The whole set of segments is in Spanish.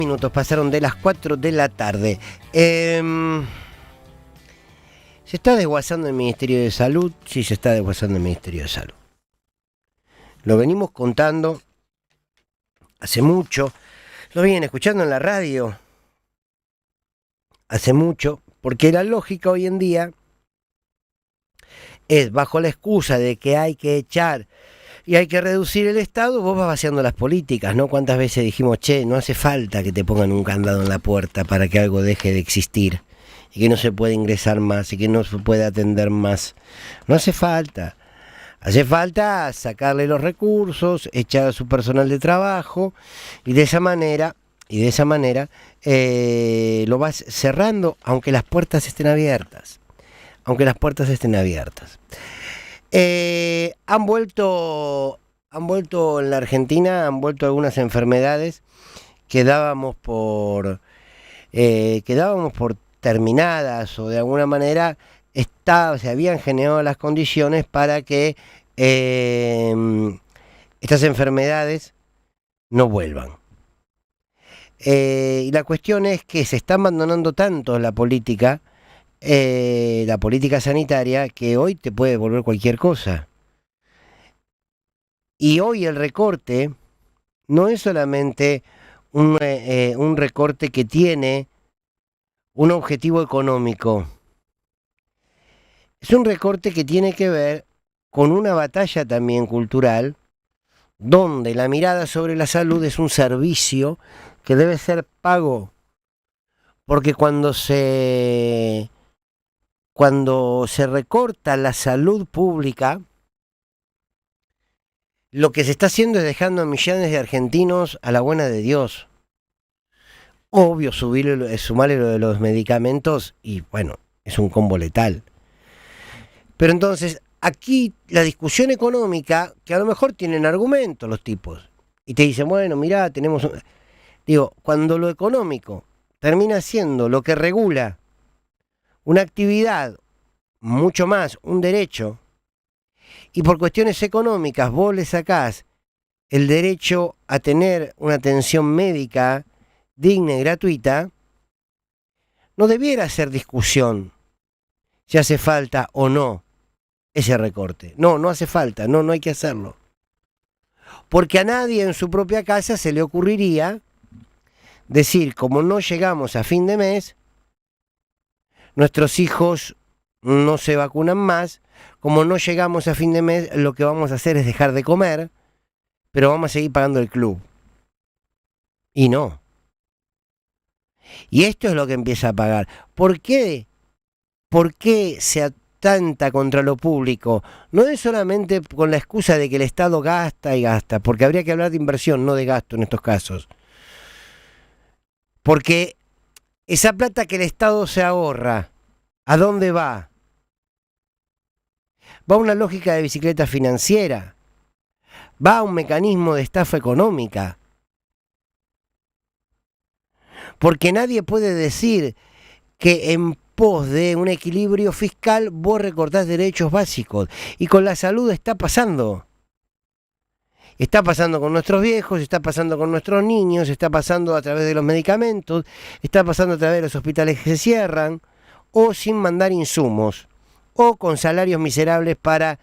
Minutos pasaron de las 4 de la tarde. Se está desguazando el Ministerio de Salud. Sí, se está desguazando el Ministerio de Salud. Lo venimos contando hace mucho. Lo vienen escuchando en la radio hace mucho. Porque la lógica hoy en día es, bajo la excusa de que hay que echar y hay que reducir el Estado, vos vas vaciando las políticas, ¿no? ¿Cuántas veces dijimos, che, no hace falta que te pongan un candado en la puerta para que algo deje de existir y que no se pueda ingresar más y que no se pueda atender más? No hace falta. Hace falta sacarle los recursos, echar a su personal de trabajo y de esa manera lo vas cerrando, aunque las puertas estén abiertas. Han vuelto en la Argentina, han vuelto algunas enfermedades que dábamos por terminadas, o de alguna manera se habían generado las condiciones para que estas enfermedades no vuelvan. Y la cuestión es que se está abandonando tanto la política sanitaria, que hoy te puede volver cualquier cosa. Y hoy el recorte no es solamente un recorte que tiene un objetivo económico. Es un recorte que tiene que ver con una batalla también cultural, donde la mirada sobre la salud es un servicio que debe ser pago. Porque cuando se recorta la salud pública, lo que se está haciendo es dejando a millones de argentinos a la buena de Dios. Obvio, sumarle lo de los medicamentos y bueno, es un combo letal. Pero entonces, aquí la discusión económica, que a lo mejor tienen argumentos los tipos, y te dicen, bueno, mirá, tenemos... Digo, cuando lo económico termina siendo lo que regula una actividad, mucho más un derecho, y por cuestiones económicas vos le sacás el derecho a tener una atención médica digna y gratuita, no debiera ser discusión si hace falta o no ese recorte. No hace falta, no hay que hacerlo. Porque a nadie en su propia casa se le ocurriría decir, como no llegamos a fin de mes, nuestros hijos no se vacunan más, como no llegamos a fin de mes, lo que vamos a hacer es dejar de comer, pero vamos a seguir pagando el club. Y no. Y esto es lo que empieza a pagar. ¿Por qué? ¿Por qué se atenta contra lo público? No es solamente con la excusa de que el Estado gasta y gasta, porque habría que hablar de inversión, no de gasto en estos casos. Porque esa plata que el Estado se ahorra, ¿a dónde va? Va a una lógica de bicicleta financiera, va a un mecanismo de estafa económica. Porque nadie puede decir que en pos de un equilibrio fiscal vos recortás derechos básicos. Y con la salud está pasando. Está pasando con nuestros viejos, está pasando con nuestros niños, está pasando a través de los medicamentos, está pasando a través de los hospitales que se cierran, o sin mandar insumos, o con salarios miserables para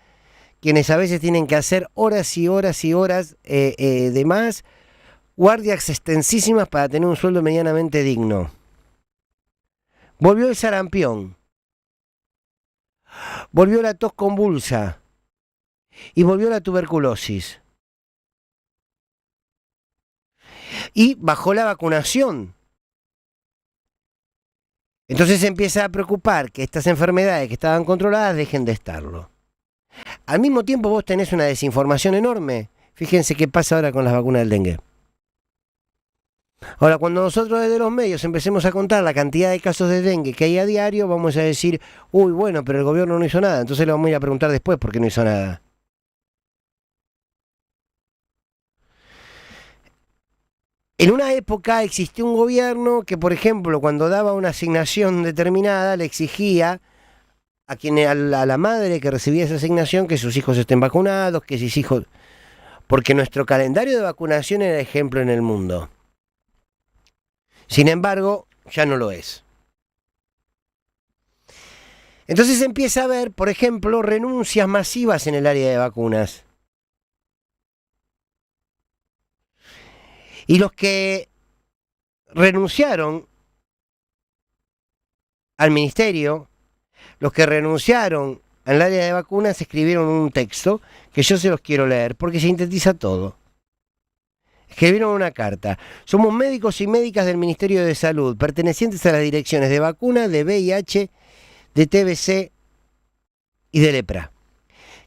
quienes a veces tienen que hacer horas y horas y horas de más, guardias extensísimas para tener un sueldo medianamente digno. Volvió el sarampión, volvió la tos convulsa y volvió la tuberculosis. Y bajó la vacunación. Entonces se empieza a preocupar que estas enfermedades que estaban controladas dejen de estarlo. Al mismo tiempo vos tenés una desinformación enorme. Fíjense qué pasa ahora con las vacunas del dengue. Ahora, cuando nosotros desde los medios empecemos a contar la cantidad de casos de dengue que hay a diario, vamos a decir, uy, bueno, pero el gobierno no hizo nada. Entonces le vamos a ir a preguntar después por qué no hizo nada. En una época existió un gobierno que, por ejemplo, cuando daba una asignación determinada, le exigía a la madre que recibía esa asignación que sus hijos estén vacunados, que sus hijos... . Porque nuestro calendario de vacunación era ejemplo en el mundo. Sin embargo, ya no lo es. Entonces empieza a haber, por ejemplo, renuncias masivas en el área de vacunas. Y los que renunciaron al ministerio, los que renunciaron al área de vacunas, escribieron un texto que yo se los quiero leer porque sintetiza todo. Escribieron una carta. Somos médicos y médicas del Ministerio de Salud, pertenecientes a las direcciones de vacuna, de VIH, de TBC y de lepra,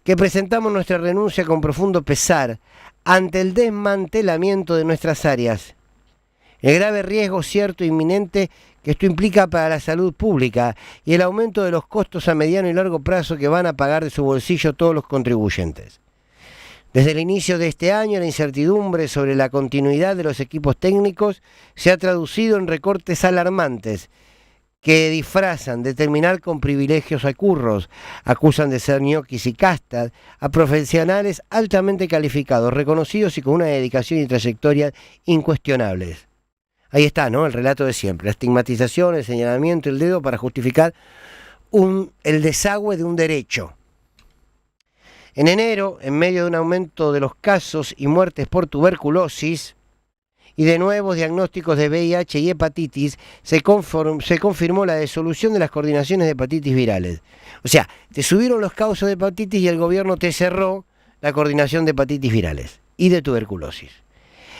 que presentamos nuestra renuncia con profundo pesar ante el desmantelamiento de nuestras áreas, el grave riesgo cierto e inminente que esto implica para la salud pública y el aumento de los costos a mediano y largo plazo que van a pagar de su bolsillo todos los contribuyentes. Desde el inicio de este año, la incertidumbre sobre la continuidad de los equipos técnicos se ha traducido en recortes alarmantes que disfrazan de terminar con privilegios a curros, acusan de ser ñoquis y castas a profesionales altamente calificados, reconocidos y con una dedicación y trayectoria incuestionables. Ahí está, ¿no? El relato de siempre, la estigmatización, el señalamiento, el dedo para justificar el desagüe de un derecho. En enero, en medio de un aumento de los casos y muertes por tuberculosis y de nuevos diagnósticos de VIH y hepatitis, se confirmó la disolución de las coordinaciones de hepatitis virales. O sea, te subieron los casos de hepatitis y el gobierno te cerró la coordinación de hepatitis virales y de tuberculosis.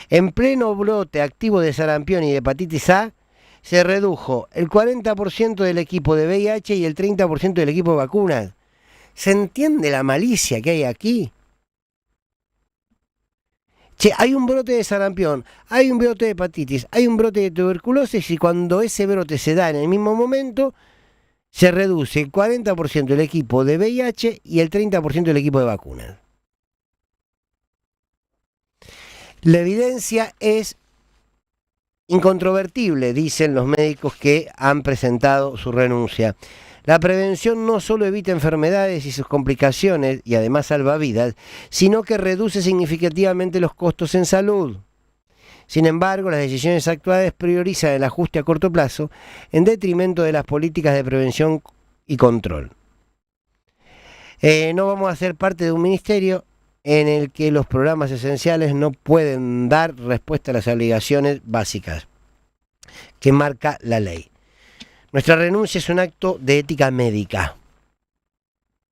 En pleno brote activo de sarampión y de hepatitis A, se redujo el 40% del equipo de VIH y el 30% del equipo de vacunas. ¿Se entiende la malicia que hay aquí? Che, hay un brote de sarampión, hay un brote de hepatitis, hay un brote de tuberculosis y cuando ese brote se da en el mismo momento, se reduce el 40% del equipo de VIH y el 30% del equipo de vacunas. La evidencia es incontrovertible, dicen los médicos que han presentado su renuncia. La prevención no solo evita enfermedades y sus complicaciones, y además salva vidas, sino que reduce significativamente los costos en salud. Sin embargo, las decisiones actuales priorizan el ajuste a corto plazo en detrimento de las políticas de prevención y control. No vamos a ser parte de un ministerio en el que los programas esenciales no pueden dar respuesta a las obligaciones básicas que marca la ley. Nuestra renuncia es un acto de ética médica,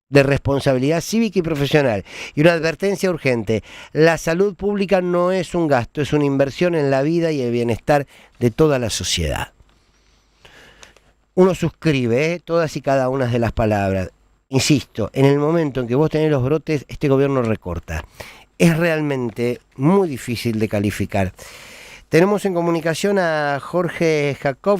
de responsabilidad cívica y profesional, y una advertencia urgente. La salud pública no es un gasto, es una inversión en la vida y el bienestar de toda la sociedad. Uno suscribe todas y cada una de las palabras. Insisto, en el momento en que vos tenés los brotes, este gobierno recorta. Es realmente muy difícil de calificar. Tenemos en comunicación a Jorge Jacobs,